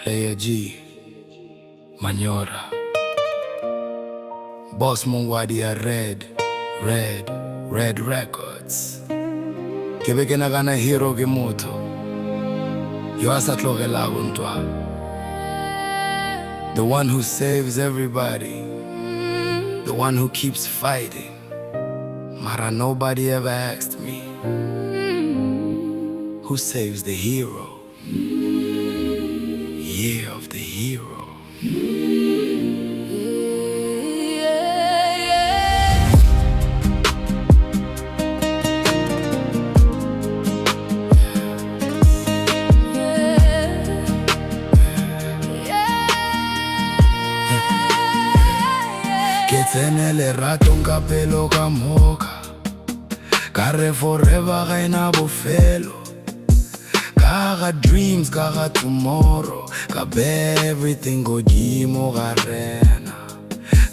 Playa G, Manyora Boss Mongwadi ya Red Records. Kebe ke nagana hero ke motho yo a sa tlogelago ntwa, the one who saves everybody, the one who keeps fighting. Mara nobody ever asked me, who saves the hero? Year of the hero. Ke tsenele rato nka pelo ka moka, ka re forever ga ena bofelo, ka ga dreams, ka ga tomorrow, ka be everything godimo ga rena.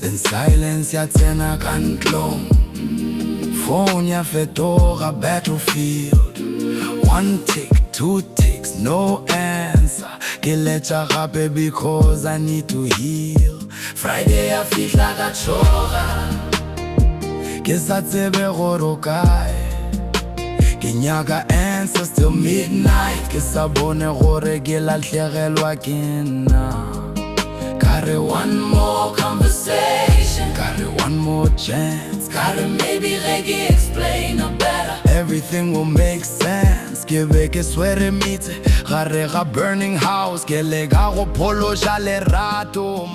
Then silence ya tsena ka ntlong, phone ya fetoga battlefield. One tick, two ticks, no answer. Ke letša gape because I need to heal. Friday ya fihla ka tšhoga, ke sa tsebe gore o kae. Ke nyaka answers till midnight, ke sa bone gore ke latlhegelwa ke nna. Kare one more conversation, kare one more chance, kare maybe reggae explain it better. Everything will make sense. Ke be ke swere mitse gare ga burning house, ke le ka go phološa lerato.